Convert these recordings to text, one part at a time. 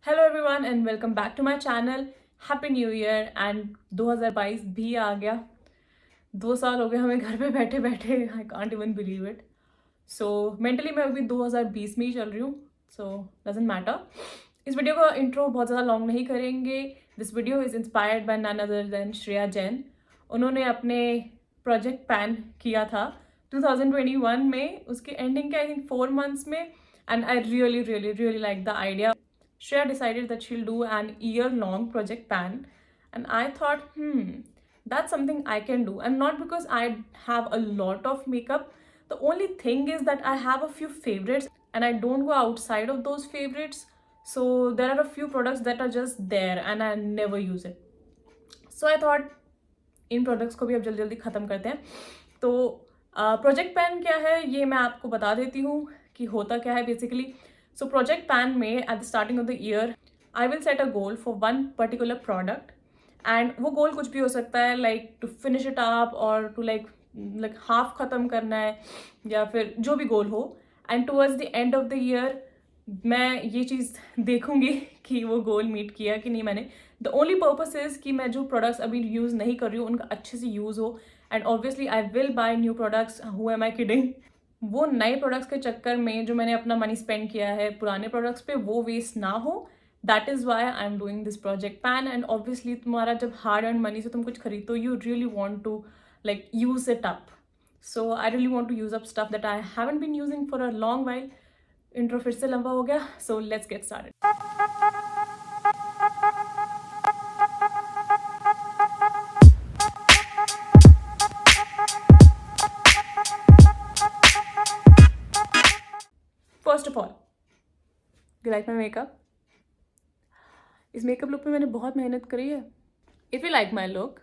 Hello everyone and welcome back to my channel. Happy new year and 2022 भी आ गया। 2 साल हो गए हमें घर पे बैठे बैठे। I can't even believe it. So mentally मैं अभी 2020 में ही चल रही हूँ। So doesn't matter. इस वीडियो का इंट्रो बहुत ज़्यादा लॉन्ग नहीं करेंगे। This video is inspired by none other than Shreya Jain. उन्होंने अपने प्रोजेक्ट पैन किया था 2021 में, उसके एंडिंग के आई थिंक 4 मंथ्स में, and I really really really like the idea. Shreya decided that she'll do an year-long project pan, and I thought, that's something I can do. And not because I have a lot of makeup. The only thing is that I have a few favorites, and I don't go outside of those favorites. So there are a few products that are just there, and I never use it. So I thought, in products को भी अब जल्दी जल्दी ख़त्म करते हैं. तो project pan क्या है ये मैं आपको बता देती हूँ कि होता क्या है बेसिकली. सो प्रोजेक्ट पैन में at the starting of the year I will set a goal for one particular product. And वो गोल कुछ भी हो सकता है, like to finish it up और टू लाइक हाफ ख़त्म करना है, या फिर जो भी गोल हो. And towards the end of the year मैं ये चीज़ देखूंगी कि वो गोल मीट किया कि नहीं मैंने. द ओनली पर्पस इज़ कि मैं जो प्रोडक्ट्स अभी यूज़ नहीं कर रही हूँ उनका अच्छे से यूज़ हो. And obviously I will buy new products. Who am I kidding. वो नए प्रोडक्ट्स के चक्कर में जो मैंने अपना मनी स्पेंड किया है पुराने प्रोडक्ट्स पे वो वेस्ट ना हो. That is why I am doing this project pan. And obviously तुम्हारा जब हार्ड अर्न मनी से तुम कुछ खरीदो you really want to like use it up. So I really want to use up stuff that I haven't been using for a long while. Intro फिर से लंबा हो गया. So let's get started. First of all, you like my makeup. इस makeup look पे मैंने बहुत मेहनत करी है. If you like my look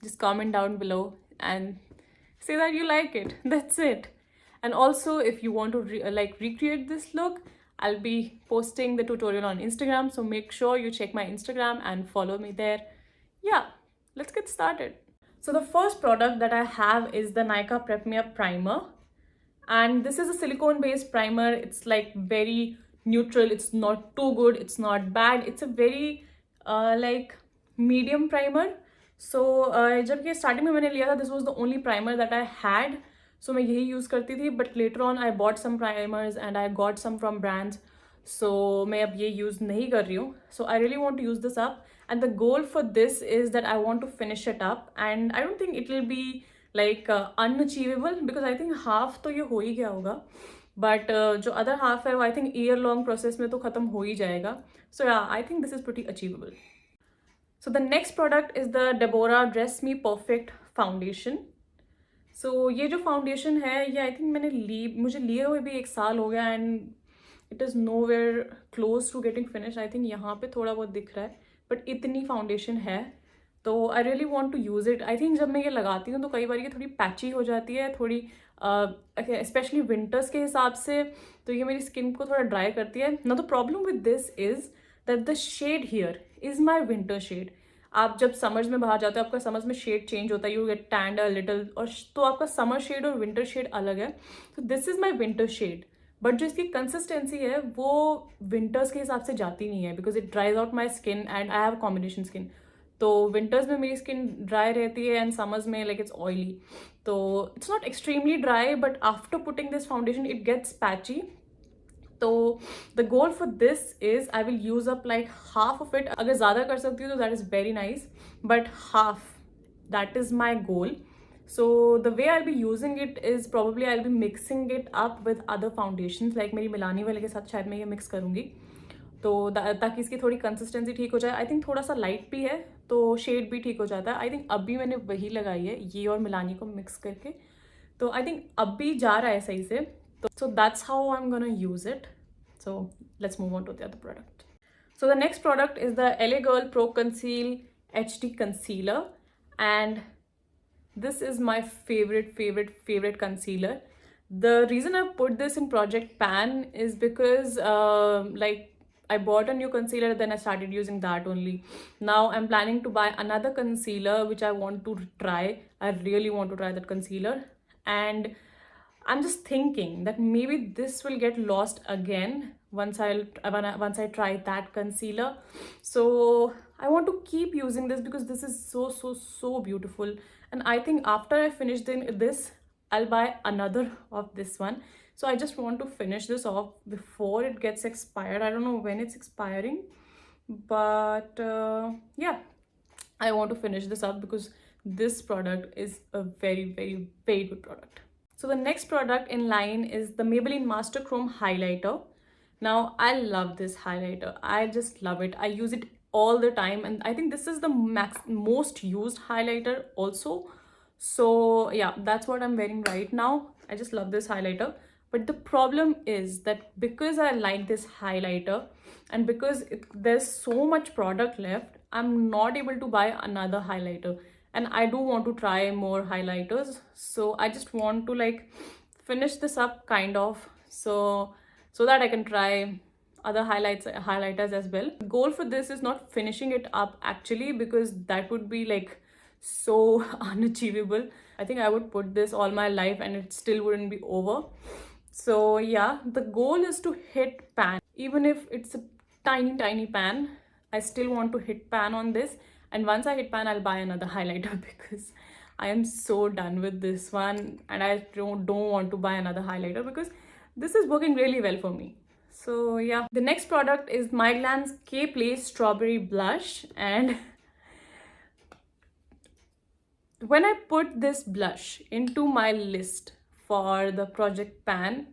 just comment down below and say that you like it. That's it. And also if you want to recreate this look, I'll be posting the tutorial on Instagram, so make sure you check my Instagram and follow me there. Yeah, let's get started. So the first product that I have is the Nykaa Prep Me Up primer, and this is a silicone based primer. It's like very neutral. It's not too good, it's not bad. It's a very like medium primer. So जब ये starting में मैंने लिया था this was the only primer that I had. So मैं यही use करती थी. But later on I bought some primers and I got some from brands. So मैं अब ये यूज़ नहीं कर रही हूँ. So I really want to use this up. And the goal for this is that I want to finish it up. And I don't think it will be like unachievable because I think half तो ये हो ही गया होगा. But जो other half है वो I think year long process में तो ख़त्म हो ही जाएगा. सो या I think this is pretty achievable. So the next product is the Deborah Dress Me Perfect Foundation. So ये जो फाउंडेशन है ये आई थिंक मुझे लिए हुए भी 1 साल हो गया. And it is nowhere close to getting finish. I think यहाँ पे थोड़ा बहुत दिख रहा है बट इतनी फाउंडेशन है. तो I really want to use it. I think जब मैं ये लगाती हूँ तो कई बार ये थोड़ी पैची हो जाती है, थोड़ी स्पेशली विंटर्स के हिसाब से. तो ये मेरी स्किन को थोड़ा ड्राई करती है. Now the problem with this is that the shade here is my winter shade. आप जब समर्स में बाहर जाते हो आपका समर्स में शेड चेंज होता है, you get tanned a little. और तो आपका समर शेड और विंटर शेड अलग है. तो this is my winter shade. But जो इसकी कंसिस्टेंसी है वो विंटर्स के हिसाब से जाती नहीं है because it dries out my skin and I have combination skin. तो विंटर्स में मेरी स्किन ड्राई रहती है एंड समर्स में लाइक इट्स ऑयली. तो it's not extremely dry but after putting this foundation it gets patchy. तो the goal for this is I will use up like half of it. अगर ज़्यादा कर सकती हूँ तो that is very nice, but half that is my goal. So the way I be using it is probably I be mixing it up with other foundation. Like मेरी Milani वाले के साथ शायद मैं ये मिक्स करूँगी तो ताकि इसकी थोड़ी कंसिस्टेंसी ठीक हो जाए. आई थिंक थोड़ा सा लाइट भी है तो शेड भी ठीक हो जाता है. आई थिंक अभी मैंने वही लगाई है ये और मिलानी को मिक्स करके. तो आई थिंक अब भी जा रहा है सही से. So that's how I'm gonna use it. So let's move on to the other product. So the next product is the LA Girl Pro Conceal HD Concealer, and this is my favorite concealer. The reason I put this in Project Pan is because like I bought a new concealer, then I started using that only. Now I'm planning to buy another concealer which I want to try. I really want to try that concealer. And I'm just thinking that maybe this will get lost again once I try that concealer. So I want to keep using this because this is so beautiful. And I think after I finish this, I'll buy another of this one. So I just want to finish this off before it gets expired. I don't know when it's expiring, but yeah, I want to finish this up because this product is a very good product. So the next product in line is the Maybelline Master Chrome Highlighter. Now I love this highlighter. I just love it. I use it all the time, and I think this is the most used highlighter also. So yeah, that's what I'm wearing right now. I just love this highlighter. But the problem is that because I like this highlighter and because there's so much product left, I'm not able to buy another highlighter. And I do want to try more highlighters. So I just want to like finish this up kind of. So that I can try other highlighters as well. The goal for this is not finishing it up actually, because that would be like so unachievable. I think I would put this all my life and it still wouldn't be over. So yeah, the goal is to hit pan. Even if it's a tiny pan, I still want to hit pan on this. And once I hit pan, I'll buy another highlighter because I am so done with this one and I don't want to buy another highlighter because this is working really well for me. So yeah, the next product is Myglan's K-Play Strawberry Blush. And when I put this blush into my list for the Project Pan,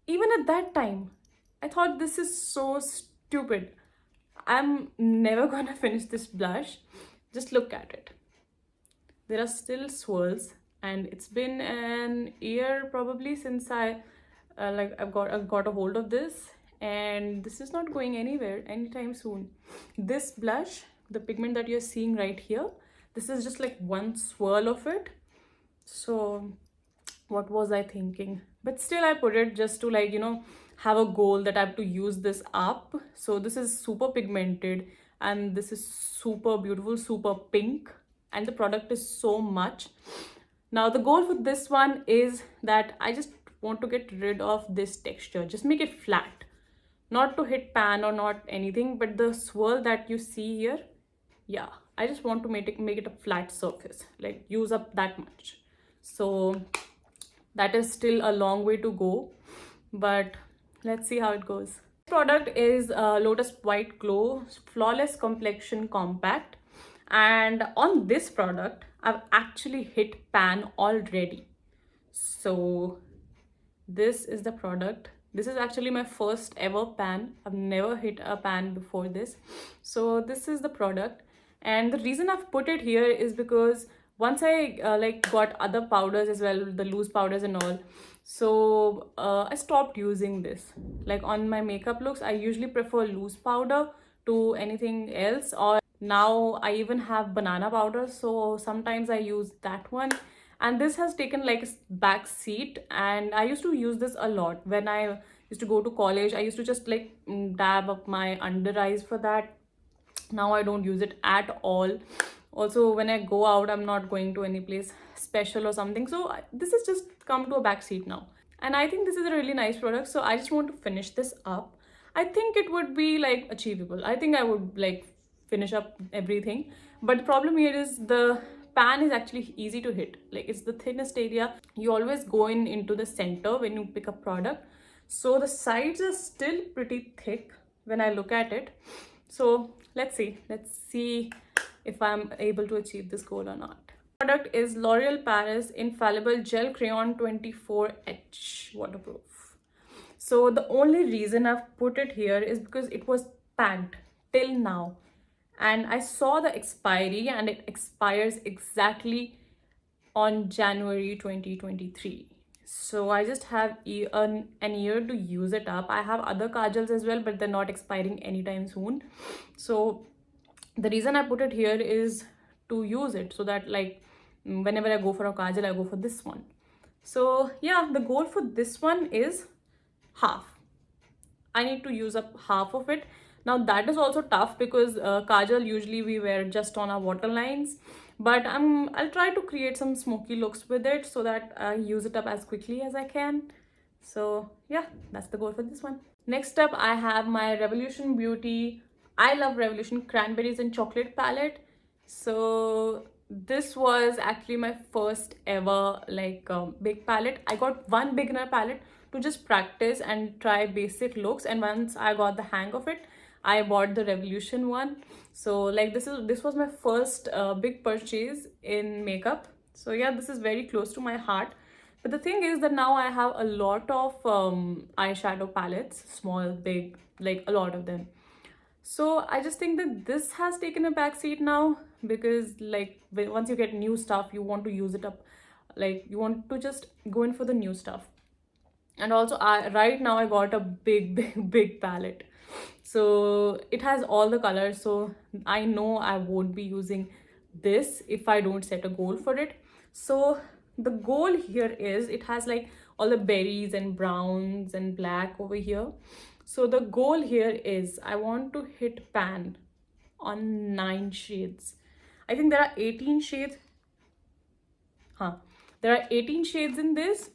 even at that time, I thought this is so stupid. I'm never gonna finish this blush. Just look at it. There are still swirls, and it's been an year probably since I've got a hold of this, and this is not going anywhere anytime soon. This blush, the pigment that you're seeing right here, this is just like one swirl of it. So what was I thinking? But still I put it just to like, you know, have a goal that I have to use this up. So this is super pigmented and this is super beautiful, super pink, and the product is so much. Now the goal for this one is that I just want to get rid of this texture, just make it flat, not to hit pan or not anything, but the swirl that you see here, yeah, I just want to make it a flat surface, like use up that much. So that is still a long way to go, but let's see how it goes. This product is Lotus White Glow Flawless Complexion Compact, and on this product I've actually hit pan already. So this is the product. This is actually my first ever pan. I've never hit a pan before this. So this is the product, and the reason I've put it here is because once I got other powders as well, the loose powders and all, so I stopped using this. Like on my makeup looks, I usually prefer loose powder to anything else, or now I even have banana powder, so sometimes I use that one. And this has taken like a back seat, and I used to use this a lot when I used to go to college. I used to just like dab up my under eyes for that. Now I don't use it at all. Also when I go out, I'm not going to any place special or something, so this has just come to a back seat now. And I think this is a really nice product, so I just want to finish this up. I think it would be like achievable. I think I would like finish up everything, but the problem here is the pan is actually easy to hit. Like it's the thinnest area. You always go into the center when you pick a product, so the sides are still pretty thick when I look at it. So let's see if I'm able to achieve this goal or not. Product is L'Oreal Paris Infallible Gel Crayon 24H waterproof. So the only reason I've put it here is because it was packed till now, and I saw the expiry, and it expires exactly on January 2023. So I just have an year to use it up. I have other kajals as well, but they're not expiring anytime soon. So the reason I put it here is to use it so that like whenever I go for a kajal, I go for this one. So yeah, the goal for this one is half. I need to use up half of it. Now that is also tough because kajal usually we wear just on our waterlines, but I'll try to create some smoky looks with it so that I use it up as quickly as I can. So yeah, that's the goal for this one. Next up, I have my Revolution Beauty I Love Revolution Cranberries and Chocolate palette. So this was actually my first ever like big palette. I got one beginner palette to just practice and try basic looks, and once I got the hang of it, I bought the Revolution one. So like this was my first big purchase in makeup. So yeah, this is very close to my heart. But the thing is that now I have a lot of eyeshadow palettes, small, big, like a lot of them. So I just think that this has taken a back seat now, because like once you get new stuff, you want to use it up. Like you want to just go in for the new stuff. And also right now I got a big palette. So it has all the colors. So I know I won't be using this if I don't set a goal for it. So the goal here is, it has like all the berries and browns and black over here. So the goal here is I want to hit pan on 9 shades. I think there are 18 shades. There are 18 shades in this,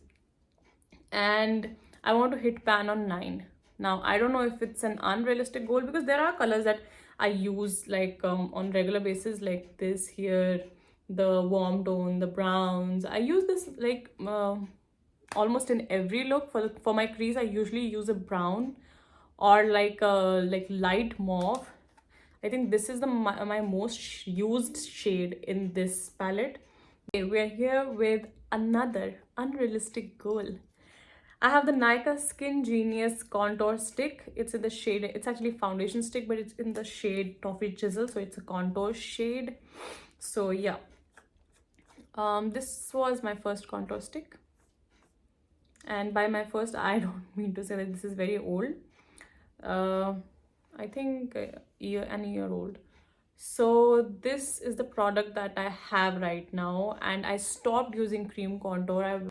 and I want to hit pan on 9. Now I don't know if it's an unrealistic goal, because there are colors that I use like on regular basis, like this here, the warm tone, the browns. I use this like almost in every look. For my crease, I usually use a brown or like light mauve. I think this is my most used shade in this palette. Okay, we're here with another unrealistic goal. I have the Nykaa Skin Genius Contour Stick. It's in the shade, it's actually foundation stick, but it's in the shade Toffee Chisel, so it's a contour shade. So yeah, this was my first contour stick. And by my first, I don't mean to say that this is very old. I think an year old. So this is the product that I have right now, and I stopped using cream contour.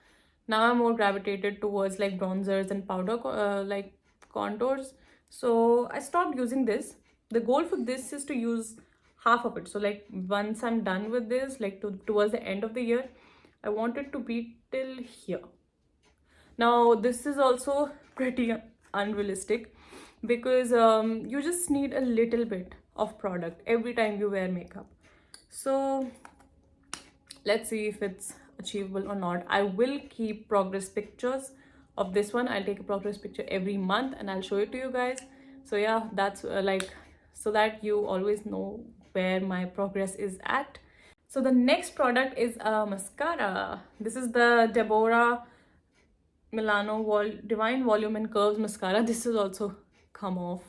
Now I'm more gravitated towards like bronzers and powder like contours. So I stopped using this. The goal for this is to use half of it. So like once I'm done with this, like towards the end of the year, I want it to be till here. Now this is also pretty unrealistic, because you just need a little bit of product every time you wear makeup. So let's see if it's achievable or not. I will keep progress pictures of this one. I'll take a progress picture every month and I'll show it to you guys. So yeah, that's like so that you always know where my progress is at. So the next product is a mascara. This is the Deborah Milano Divine Volume and Curves mascara. This is also come off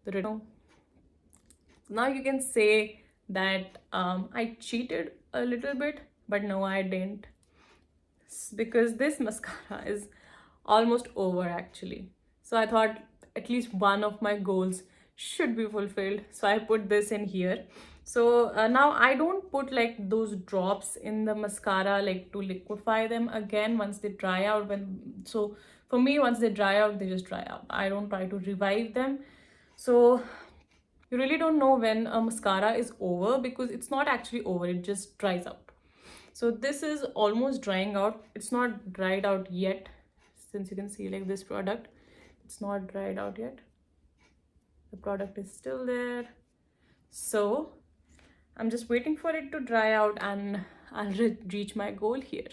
the riddle. Now you can say that I cheated a little bit, but no, I didn't, because this mascara is almost over actually. So I thought at least one of my goals should be fulfilled, so I put this in here. So now I don't put like those drops in the mascara like to liquefy them again once they dry out. So for me, once they dry out, they just dry out. I don't try to revive them. So you really don't know when a mascara is over, because it's not actually over, it just dries out. So this is almost drying out. It's not dried out yet, since you can see like this product, it's not dried out yet. The product is still there. So I'm just waiting for it to dry out and I'll reach my goal here.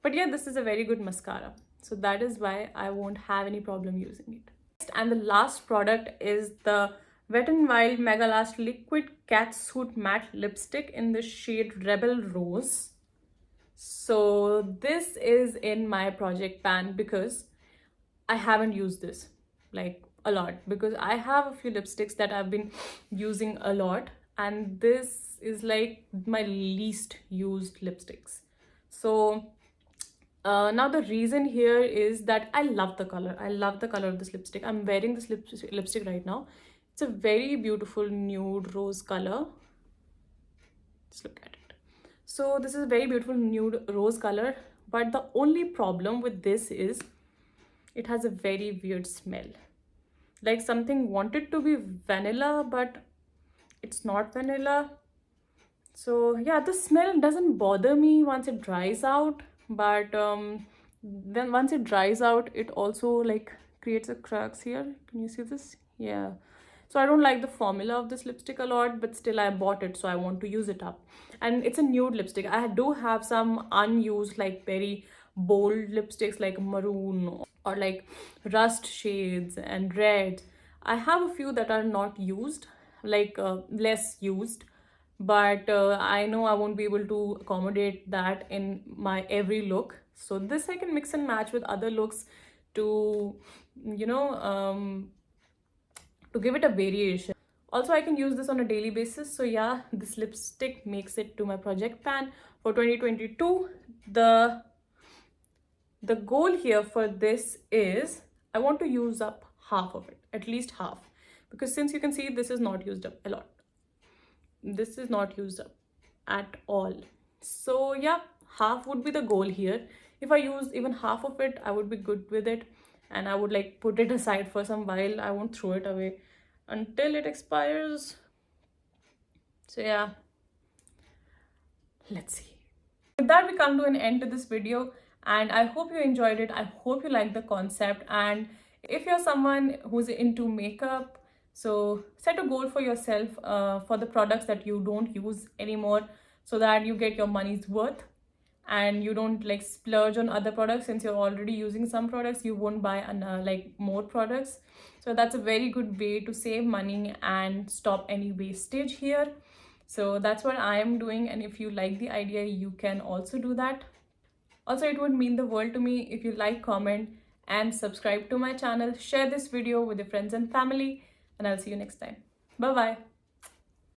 But yeah, this is a very good mascara, so that is why I won't have any problem using it. And the last product is the Wet n Wild Mega Last Liquid Catsuit Matte Lipstick in the shade Rebel Rose. So this is in my project pan because I haven't used this like a lot, because I have a few lipsticks that I've been using a lot, and this is like my least used lipsticks. So now the reason here is that I love the color. I love the color of this lipstick. I'm wearing this lipstick right now. It's a very beautiful nude rose color. Just look at it. So this is a very beautiful nude rose color, but the only problem with this is it has a very weird smell. like something wanted to be vanilla, but it's not vanilla. So yeah, the smell doesn't bother me once it dries out, but then once it dries out, it also like creates a cracks here. Can you see this? Yeah. So I don't like the formula of this lipstick a lot, but still I bought it, so I want to use it up. And it's a nude lipstick. I do have some unused, like very bold lipsticks like maroon or like rust shades and red. I have a few that are not used, like less used, but I know I won't be able to accommodate that in my every look. So this I can mix and match with other looks to, you know, to give it a variation. Also, I can use this on a daily basis. So yeah, this lipstick makes it to my project pan for 2022. The goal here for this is I want to use up half of it, at least half, because since you can see this is not used up a lot. This is not used up at all. So yeah, half would be the goal here. If I use even half of it, I would be good with it, and I would like put it aside for some while. I won't throw it away until it expires. So yeah, let's see. With that, we come to an end to this video, and I hope you enjoyed it. I hope you like the concept, and if you're someone who's into makeup, so set a goal for yourself for the products that you don't use anymore, so that you get your money's worth and you don't like splurge on other products. Since you're already using some products, you won't buy like more products. So that's a very good way to save money and stop any wastage here. So that's what I am doing, and if you like the idea, you can also do that. Also, it would mean the world to me if you like, comment, and subscribe to my channel. Share this video with your friends and family, and I'll see you next time. Bye bye.